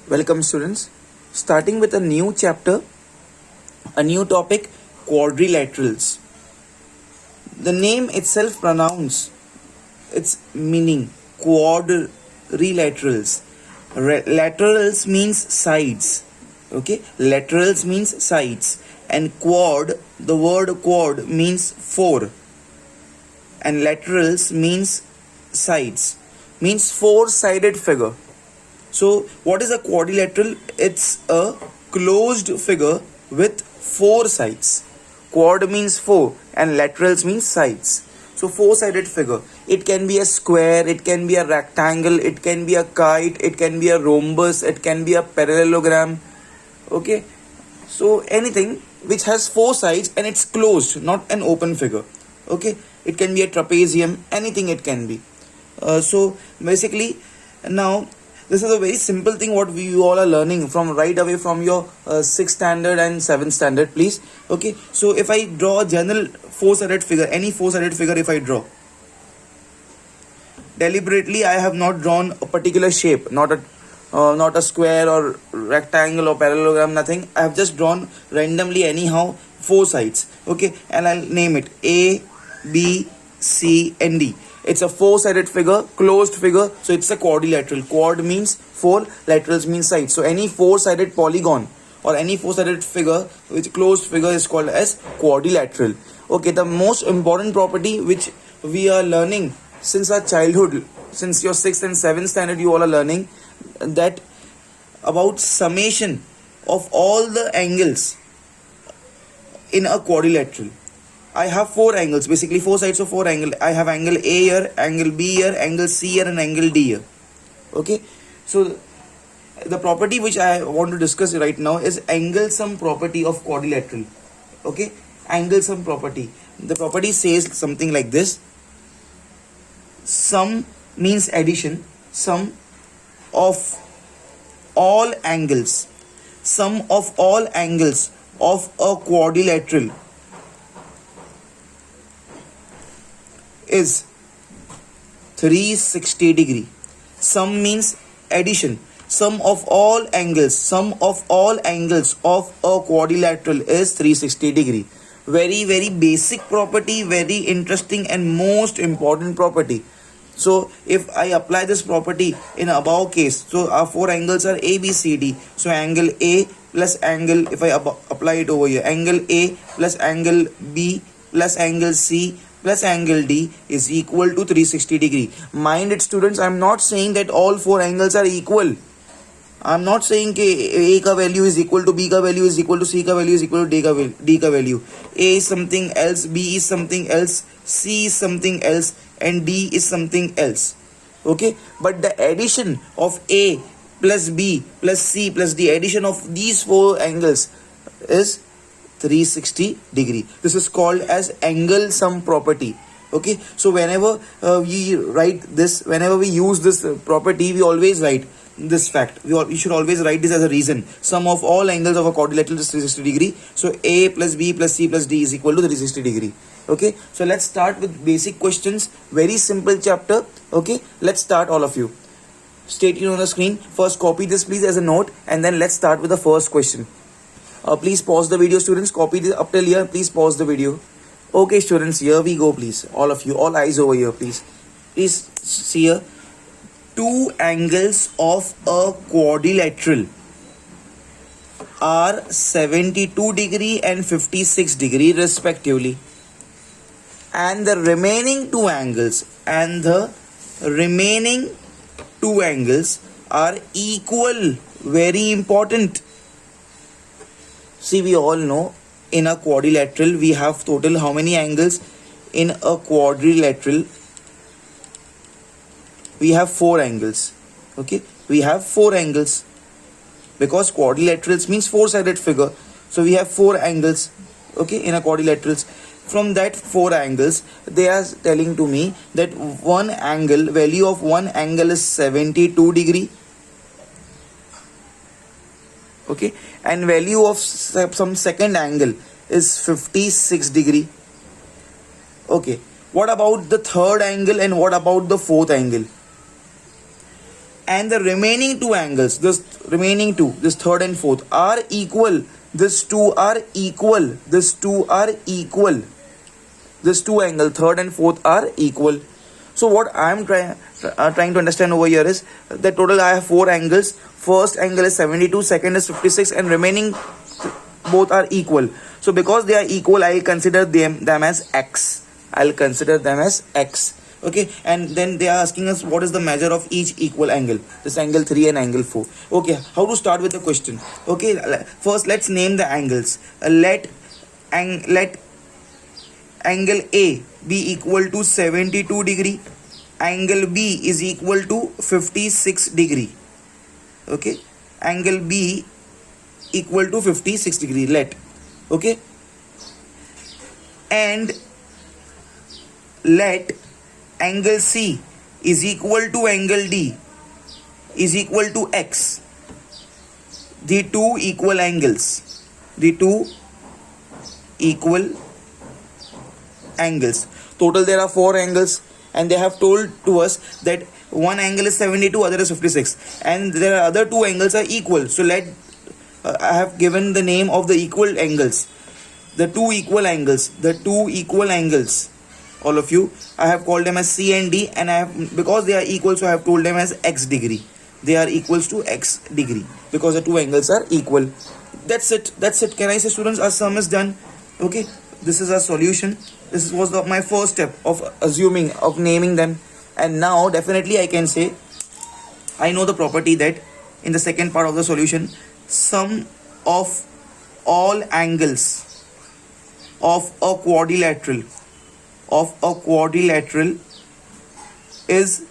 Welcome, students. Starting with a new chapter, a new topic, quadrilaterals. The name itself pronounces its meaning, quadrilaterals. Laterals means sides. Okay, laterals means sides, and the word quad means four, and laterals means sides, means four-sided figure. So, what is a quadrilateral? It's a closed figure with four sides. Quad means four and laterals means sides. So, four-sided figure. It can be a square, it can be a rectangle, it can be a kite, it can be a rhombus, it can be a parallelogram. Okay. So, anything which has four sides and it's closed, not an open figure. Okay. It can be a trapezium, anything it can be. So, basically, now this is a very simple thing what we all are learning from right away from your 6th standard and 7th standard, please. Okay, so if I draw a general four-sided figure, any four-sided figure, if I draw deliberately, I have not drawn a particular shape, not a square or rectangle or parallelogram, nothing. I have just drawn randomly anyhow four sides. Okay, and I'll name it A, B, C and D. It's a four-sided figure, closed figure, so it's a quadrilateral. Quad means four, laterals means sides. So any four-sided polygon or any four-sided figure which closed figure is called as quadrilateral. Okay, the most important property which we are learning since our childhood, since your 6th and 7th standard, you all are learning that about summation of all the angles in a quadrilateral. I have four angles, basically four sides of four angles. I have angle A here, angle B here, angle C here and angle D here. Okay, so the property which I want to discuss right now is angle sum property of quadrilateral. Okay, angle sum property. The property says something like this. Sum means addition. Sum of all angles. Sum of all angles of a quadrilateral is 360 degree. Sum means addition. Sum of all angles of a quadrilateral is 360 degree. Very basic property, very interesting and most important property. So if I apply this property in above case, so our four angles are A, B, C, D. So angle A plus angle, if I apply it over here, angle A plus angle B plus angle C plus angle D is equal to 360 degree. Mind it, students, I am not saying that all four angles are equal. I am not saying that A ka value is equal to B ka value is equal to C ka value is equal to D ka value. A is something else, B is something else, C is something else and D is something else. Okay, but the addition of A plus B plus C plus D, addition of these four angles is 360 degree. This is called as angle sum property. Okay, so whenever we write this, whenever we use this property, we always write this fact. We should always write this as a reason. Sum of all angles of a quadrilateral is 360 degree. So A plus B plus C plus D is equal to 360 degree. Okay, so let's start with basic questions. Very simple chapter. Okay, let's start, all of you. Stay tuned on the screen. First copy this please as a note and then let's start with the first question. Please pause the video, students. Copy this up till here. Please pause the video. Okay, students, here we go, please. All of you, all eyes over here, please. Please see here. Two angles of a quadrilateral are 72 degree and 56 degree respectively. And the remaining two angles are equal. Very important. See, we all know in a quadrilateral we have total how many angles? In a quadrilateral we have four angles. Okay, we have four angles because quadrilaterals means four-sided figure. So we have four angles. Okay, in a quadrilaterals. From that four angles, they are telling to me that value of one angle is 72 degree. Okay, and value of some second angle is 56 degree. Okay, what about the third angle and what about the fourth angle? and the remaining two angles, this third and fourth, are equal. These two are equal. These two angle, third and fourth, are equal. So what I am trying to understand over here is that total I have four angles. First angle is 72, second is 56, and remaining both are equal. So because they are equal, I will consider them as x. Okay, and then they are asking us what is the measure of each equal angle. This angle 3 and angle 4. Okay, how to start with the question? Okay, first let's name the angles. Let angle A be equal to 72 degree. Angle B is equal to 56 degree. Okay, angle B equal to 56 degree. Okay, and let angle C is equal to angle D is equal to x. The two equal angles. Total there are four angles, and they have told to us that one angle is 72, other is 56, and there are other two angles are equal. So I have given the name of the equal angles. The two equal angles, all of you, I have called them as C and D, and because they are equal, so I have told them as x degree. They are equals to x degree because the two angles are equal. That's it. Can I say, students, our sum is done? Okay, this is our solution. This was my first step of naming them, and now definitely I can say I know the property that in the second part of the solution, sum of all angles of a quadrilateral is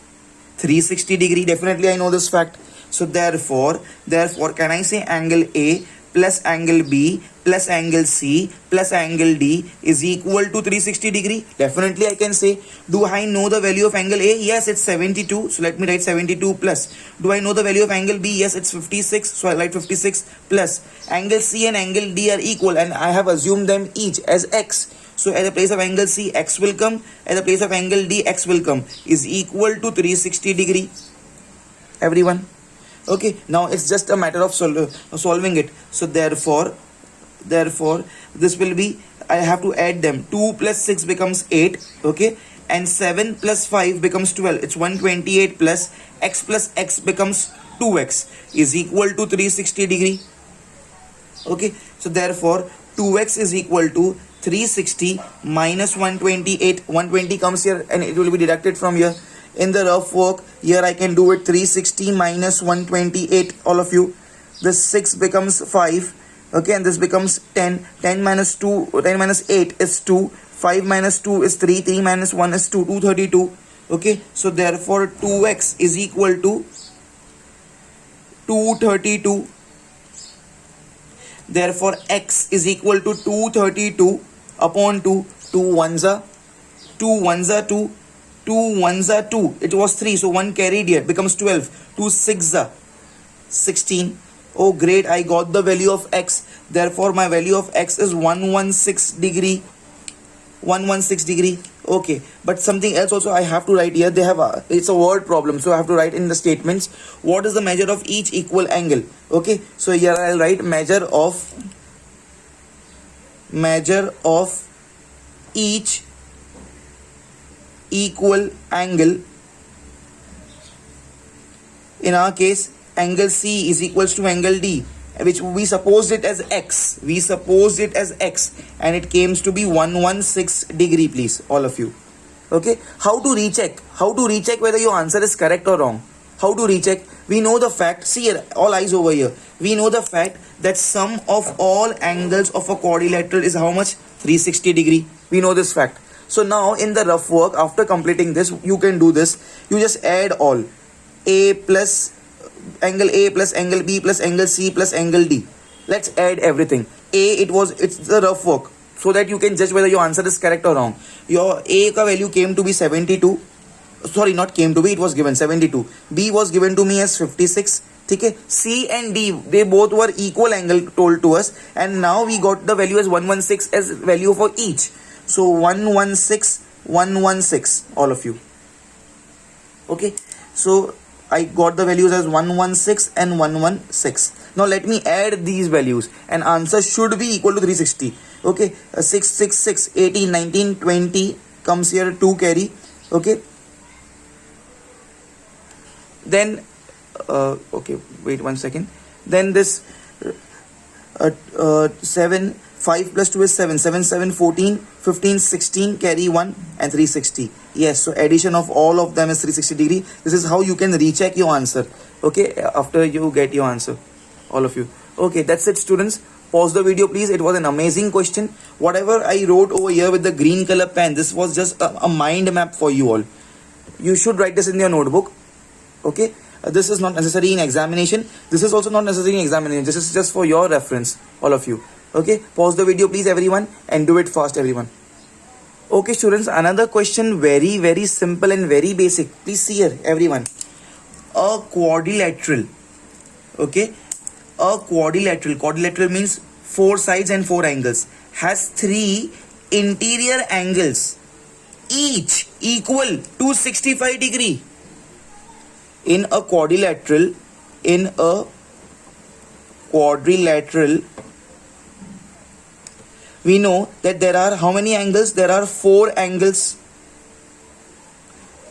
360 degree. Definitely I know this fact. So therefore can I say angle A plus angle B plus angle C plus angle D is equal to 360 degree? Definitely I can say. Do I know the value of angle A? Yes, it's 72. So let me write 72 plus. Do I know the value of angle B? Yes, it's 56. So I write 56 plus. Angle C and angle D are equal, and I have assumed them each as x. So at the place of angle C, x will come. At the place of angle D, x will come. Is equal to 360 degree. Everyone? Okay. Now it's just a matter of solving it. So therefore, this will be, I have to add them. 2 plus 6 becomes 8. Okay. And 7 plus 5 becomes 12. It's 128 plus x becomes 2x is equal to 360 degree. Okay. So therefore, 2x is equal to 360 minus 128. 120 comes here and it will be deducted from here. In the rough work, here I can do it. 360 minus 128, all of you. This 6 becomes 5. Okay, and this becomes 10. 10 minus 8 is 2. 5 minus 2 is 3. 3 minus 1 is 2. 232. Okay, so therefore 2x is equal to 232. Therefore x is equal to 232 upon 2. 2 ones are 2. 2 ones are 2. It was 3, so 1 carried here, becomes 12. 2 6 are 16. Oh great, I got the value of x. Therefore my value of x is 116 degree. 116 degree. Okay, but something else also I have to write here. It's a word problem, so I have to write in the statements what is the measure of each equal angle. Okay, so here I'll write measure of each equal angle. In our case, angle C is equals to angle D, which we supposed it as x. And it came to be 116 degree, please, all of you. Okay, how to recheck whether your answer is correct or wrong? How to recheck? We know the fact. See here, all eyes over here. We know the fact that sum of all angles of a quadrilateral is how much? 360 degree. We know this fact. So now in the rough work, after completing this, you can do this. You just add all. A plus angle B plus angle C plus angle D. Let's add everything. It's the rough work, so that you can judge whether your answer is correct or wrong. Your A ka value came to be 72. Sorry, not came to be, it was given 72. B was given to me as 56. Okay. C and D, they both were equal angle told to us, and now we got the value as 116 as value for each. So 116, all of you. Okay, so I got the values as 116 and 116. Now let me add these values and answer should be equal to 360. Okay, 6, 6, 6, 18, 19, 20 comes here 2 carry. Okay, then okay, wait 1 second. Then this 7, 5 plus 2 is 7, 7, 7, 14, 15, 16, carry 1 and 360. Yes, so addition of all of them is 360 degree. This is how you can recheck your answer. Okay, after you get your answer, all of you. Okay, that's it, students. Pause the video, please. It was an amazing question. Whatever I wrote over here with the green color pen, this was just a mind map for you all. You should write this in your notebook. Okay, this is not necessary in examination. This is also not necessary in examination. This is just for your reference, all of you. Okay, pause the video, please, everyone, and do it fast, everyone. Okay, students, another question, very, very simple and very basic. Please see here, everyone. A quadrilateral. Okay, a quadrilateral means 4 sides and 4 angles, has 3 interior angles, each equal to 65 degree. In a quadrilateral, we know that there are how many angles? There are 4 angles.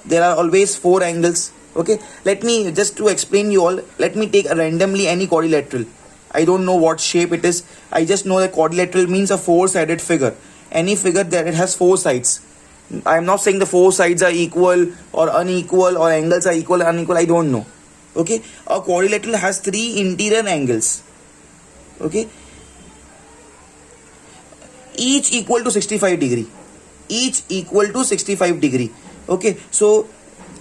There are always 4 angles. Okay, let me just to explain you all, let me take randomly any quadrilateral. I don't know what shape it is. I just know that quadrilateral means a 4-sided figure. Any figure that it has 4 sides. I am not saying the 4 sides are equal or unequal or angles are equal or unequal. I don't know. Okay, a quadrilateral has 3 interior angles. Okay, each equal to 65 degree. Each equal to 65 degree. Okay, so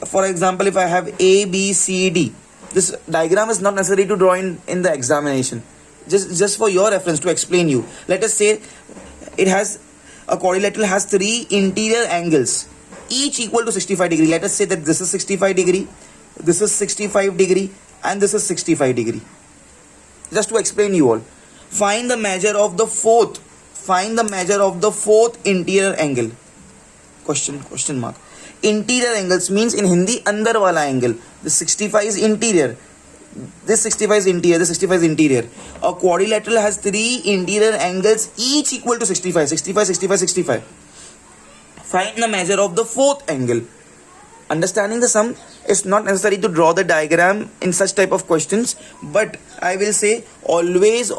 for example, if I have A, B, C, D, this diagram is not necessary to draw in the examination. Just for your reference to explain you. Let us say it has a quadrilateral has 3 interior angles, each equal to 65 degree. Let us say that this is 65 degree, this is 65 degree, and this is 65 degree. Just to explain you all. Find the measure of the fourth. Find the measure of the 4th interior angle. Question mark. Interior angles means in Hindi andar wala angle. This 65 is interior. This 65 is interior. This 65 is interior. A quadrilateral has 3 interior angles, each equal to 65. 65, 65, 65. Find the measure of the 4th angle. Understanding the sum is not necessary to draw the diagram in such type of questions, but I will say always,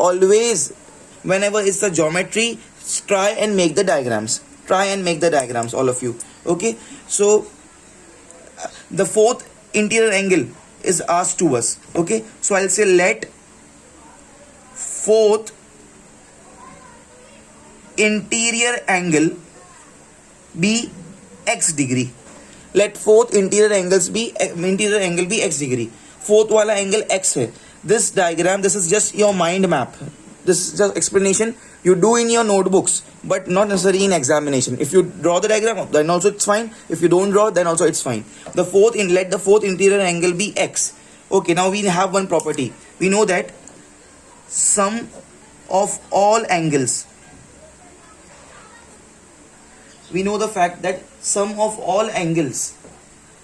whenever it's the geometry, try and make the diagrams. Try and make the diagrams, all of you. Okay, so the 4th interior angle is asked to us. Okay, so I'll say let 4th interior angle be x degree. Let 4th interior angle be x degree. 4th wala angle x hai. This diagram, this is just your mind map. This is just explanation you do in your notebooks, but not necessary in examination. If you draw the diagram, then also it's fine. If you don't draw, then also it's fine. Let the 4th interior angle be x. Okay, now we have one property. We know that sum of all angles. We know the fact that sum of all angles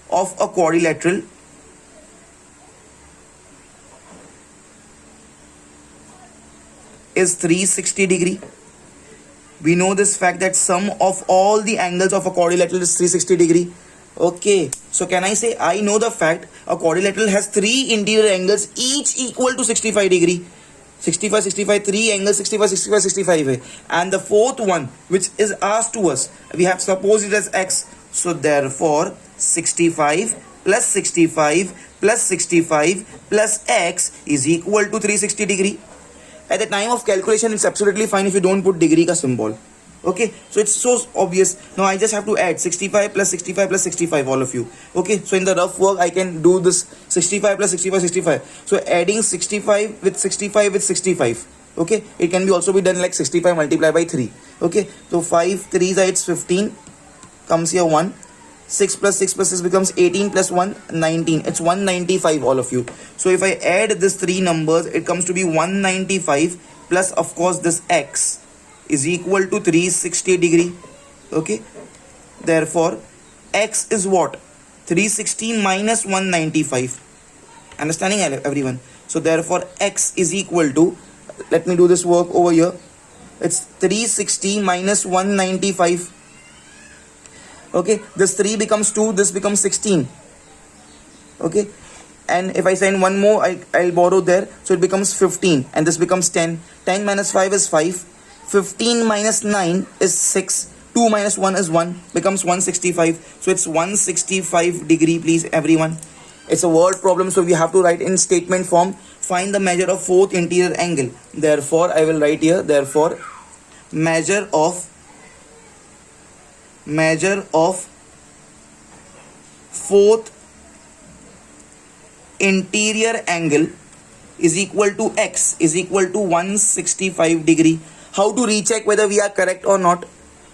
of a quadrilateral is 360 degree. We know this fact that sum of all the angles of a quadrilateral is 360 degree. Okay, so can I say I know the fact a quadrilateral has 3 interior angles, each equal to 65 degree. 65, 65, 3 angles, 65, 65, 65. And the 4th one, which is asked to us, we have supposed it as x. So therefore, 65 plus 65 plus 65 plus x is equal to 360 degree. At the time of calculation, it's absolutely fine if you don't put degree ka symbol. Okay, so it's so obvious. Now I just have to add 65 plus 65 plus 65, all of you. Okay, so in the rough work, I can do this 65 plus 65, 65. So adding 65 with 65 with 65. Okay, it can be also be done like 65 multiplied by 3. Okay, so 5 3s are it's 15, comes here 1. 6 plus 6 plus 6 becomes 18 plus 1, 19. It's 195, all of you. So if I add these 3 numbers, it comes to be 195 plus, of course, this x is equal to 360 degree. Okay, therefore x is what? 360 minus 195. Understanding, everyone? So therefore x is equal to, let me do this work over here. It's 360 minus 195. Okay, this 3 becomes 2, this becomes 16. Okay, and if I send one more, I'll borrow there, so it becomes 15, and this becomes 10. 10 minus 5 is 5. 15 minus 9 is 6. 2 minus 1 is 1, becomes 165. So it's 165 degree, please everyone. It's a word problem, so we have to write in statement form. Find the measure of fourth interior angle. Therefore, I will write here, therefore, measure of fourth interior angle is equal to x is equal to 165 degree. How to recheck whether we are correct or not?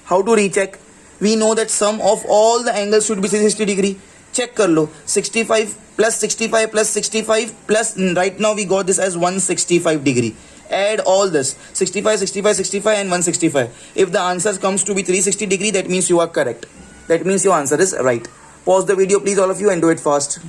How to recheck? We know that sum of all the angles should be 360 degree. Check kar lo. 65 plus 65 plus 65 plus, right now we got this as 165 degree. Add all this, 65, 65, 65 and 165. If the answer comes to be 360 degree, that means you are correct. That means your answer is right. Pause the video please all of you and do it fast.